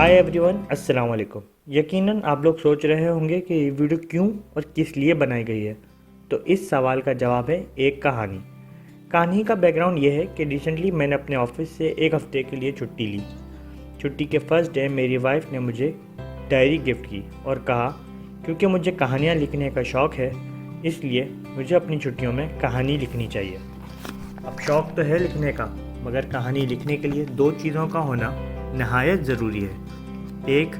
Hi everyone, अस्सलाम वालेकुम। यकीनन आप लोग सोच रहे होंगे कि ये वीडियो क्यों और किस लिए बनाई गई है। तो इस सवाल का जवाब है एक कहानी। कहानी का बैकग्राउंड ये है कि रिसेंटली मैंने अपने ऑफिस से एक हफ़्ते के लिए छुट्टी ली। छुट्टी के फर्स्ट डे मेरी वाइफ ने मुझे डायरी गिफ्ट की और कहा क्योंकि मुझे कहानियाँ लिखने का शौक़ है, इसलिए मुझे अपनी छुट्टियों में कहानी लिखनी चाहिए। अब शौक़ तो है लिखने का, मगर कहानी लिखने के लिए दो चीज़ों का होना नहायत ज़रूरी है। एक,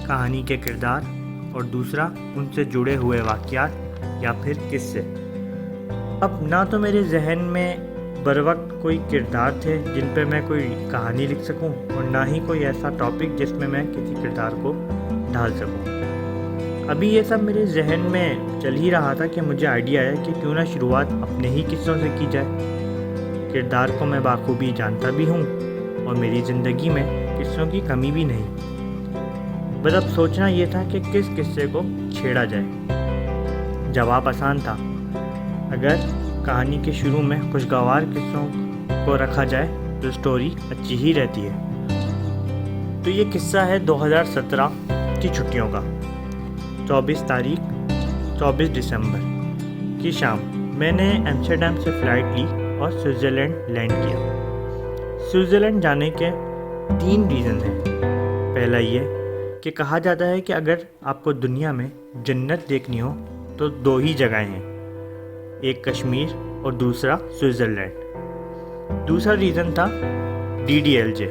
कहानी के किरदार, और दूसरा उनसे जुड़े हुए वाक़यात या फिर किस्से। अब ना तो मेरे जहन में बर वक्त कोई किरदार थे जिन पे मैं कोई कहानी लिख सकूं, और ना ही कोई ऐसा टॉपिक जिसमें मैं किसी किरदार को ढाल सकूं। अभी ये सब मेरे जहन में चल ही रहा था कि मुझे आइडिया है कि क्यों ना शुरुआत अपने ही किस्सों से की जाए। किरदार को मैं बाखूबी जानता भी हूँ और मेरी ज़िंदगी में किस्सों की कमी भी नहीं। बस अब सोचना ये था कि किस किस्से को छेड़ा जाए। जवाब आसान था। अगर कहानी के शुरू में खुशगवार किस्सों को रखा जाए तो स्टोरी अच्छी ही रहती है। तो ये किस्सा है 2017 की छुट्टियों का। 24 दिसंबर की शाम मैंने एम्स्टर्डम से फ़्लाइट ली और स्विट्ज़रलैंड लैंड किया। स्विट्ज़रलैंड जाने के 3 रीज़न हैं। पहला ये कि कहा जाता है कि अगर आपको दुनिया में जन्नत देखनी हो तो 2 ही जगहें हैं, एक कश्मीर और दूसरा स्विट्ज़रलैंड। दूसरा रीज़न था DDLJ,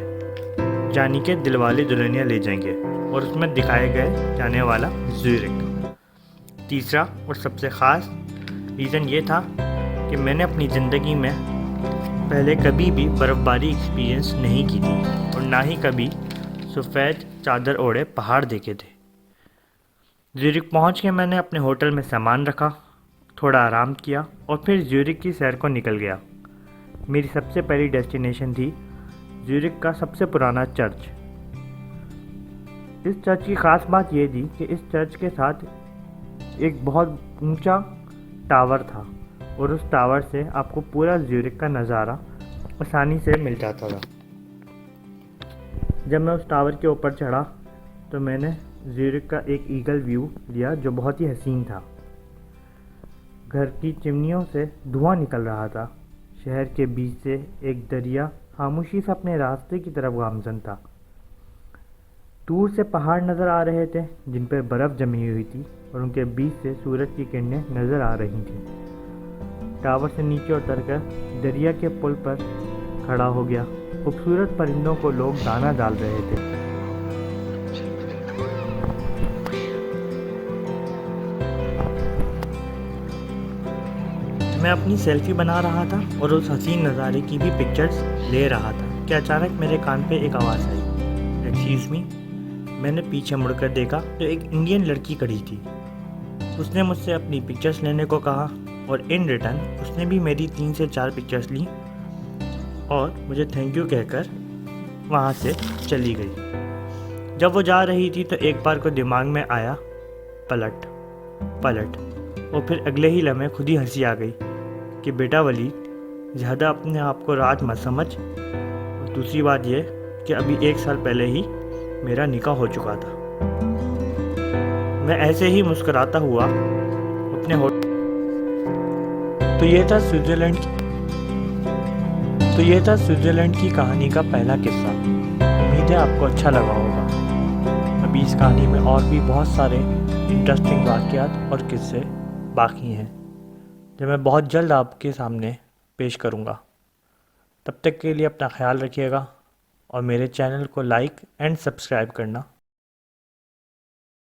यानी कि दिलवाले दुल्हनिया ले जाएंगे, और उसमें दिखाए गए जाने वाला ज़्यूरिख। तीसरा और सबसे ख़ास रीज़न ये था कि मैंने अपनी ज़िंदगी में पहले कभी भी बर्फ़बारी एक्सपीरियंस नहीं की थी और ना ही कभी सफ़ेद चादर ओढ़े पहाड़ देखे थे। ज़्यूरिख पहुंच के मैंने अपने होटल में सामान रखा, थोड़ा आराम किया और फिर ज़्यूरिख की सैर को निकल गया। मेरी सबसे पहली डेस्टिनेशन थी ज़्यूरिख का सबसे पुराना चर्च। इस चर्च की ख़ास बात ये थी कि इस चर्च के साथ एक बहुत ऊंचा टावर था और उस टावर से आपको पूरा ज़्यूरिख का नज़ारा आसानी से मिल जाता था। जब मैं उस टावर के ऊपर चढ़ा तो मैंने ज़्यूरिख का एक ईगल व्यू लिया जो बहुत ही हसीन था। घर की चिमनियों से धुआं निकल रहा था। शहर के बीच से एक दरिया खामोशी से अपने रास्ते की तरफ गामज़न था। दूर से पहाड़ नज़र आ रहे थे जिन पर बर्फ़ जमी हुई थी और उनके बीच से सूरज की किरणें नज़र आ रही थीं। टावर से नीचे उतरकर दरिया के पुल पर खड़ा हो गया। खूबसूरत परिंदों को लोग दाना डाल रहे थे। मैं अपनी सेल्फी बना रहा था और उस हसीन नज़ारे की भी पिक्चर्स ले रहा था कि अचानक मेरे कान पे एक आवाज़ आई, एक्सक्यूज़ मी। मैंने पीछे मुड़कर देखा तो एक इंडियन लड़की खड़ी थी। उसने मुझसे अपनी पिक्चर्स लेने को कहा और इन रिटर्न उसने भी मेरी 3 से 4 पिक्चर्स ली और मुझे थैंक यू कहकर वहाँ से चली गई। जब वो जा रही थी तो एक बार को दिमाग में आया पलट, और फिर अगले ही लम्हे खुद ही हंसी आ गई कि बेटा वलीद, ज़्यादा अपने आप को राज मत समझ। और दूसरी बात ये कि अभी 1 साल पहले ही मेरा निकाह हो चुका था। मैं ऐसे ही मुस्कुराता हुआ अपने होटल। तो ये था स्विट्ज़रलैंड की कहानी का पहला किस्सा। उम्मीद है आपको अच्छा लगा होगा। अभी इस कहानी में और भी बहुत सारे इंटरेस्टिंग वाक़यात और किस्से बाकी हैं जो मैं बहुत जल्द आपके सामने पेश करूँगा। तब तक के लिए अपना ख्याल रखिएगा और मेरे चैनल को लाइक एंड सब्सक्राइब करना